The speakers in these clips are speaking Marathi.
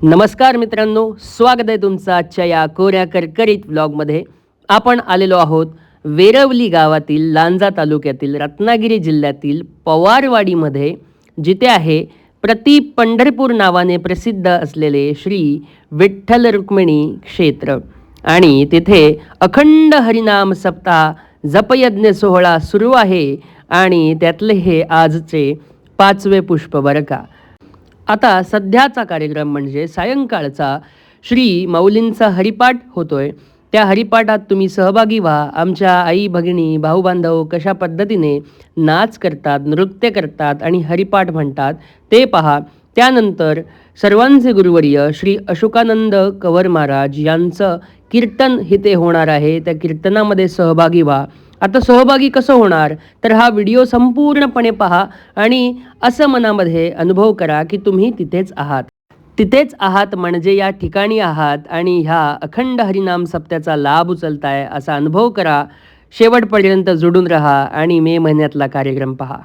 नमस्कार मित्रांनो, स्वागत आहे तुमचं आजच्या या कोऱ्या करकरीत व्लॉगमध्ये. आपण आलेलो आहोत वेरवली गावातील लांजा तालुक्यातील रत्नागिरी जिल्ह्यातील पवारवाडीमध्ये, जिथे आहे प्रति पंढरपूर नावाने प्रसिद्ध असलेले श्री विठ्ठल रुक्मिणी क्षेत्र. आणि तिथे अखंड हरिनाम सप्ताह जपयज्ञ सोहळा सुरू आहे आणि त्यातले हे आजचे 5वे पुष्प बरं का. आता सध्याचा कार्यक्रम म्हणजे सायंकाळचा श्री माऊलींचा हरिपाठ होतोय. त्या हरिपाठात तुम्ही सहभागी व्हा. आमच्या आई भगिनी भाऊबांधव कशा पद्धतीने नाच करतात, नृत्य करतात आणि हरिपाठ म्हणतात ते पहा. त्यानंतर सर्वांचे गुरुवर्य श्री अशोकानंद कवर महाराज यांचं कीर्तन इथे होणार आहे. त्या कीर्तनामध्ये सहभागी व्हा. आता सहभागी कसं होणार, तर हा व्हिडिओ संपूर्णपणे पहा आणि असं मनामध्ये अनुभव करा की तुम्ही तिथेच आहात म्हणजे या ठिकाणी आहात आणि ह्या अखंड हरिनाम सप्त्याचा लाभ उचलताय असा अनुभव करा. शेवटपर्यंत जोडून राहा आणि मे महिन्यातला कार्यक्रम पहा.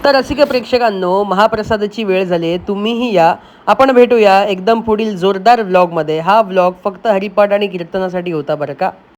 तर रसिक प्रेक्षकांनो, महाप्रसादाची वेळ झाली आहे, तुम्हीही या. आपण भेटूया एकदम पुढील जोरदार व्लॉगमध्ये. हा व्लॉग फक्त हरिपाठ आणि कीर्तनासाठी होता बरं का.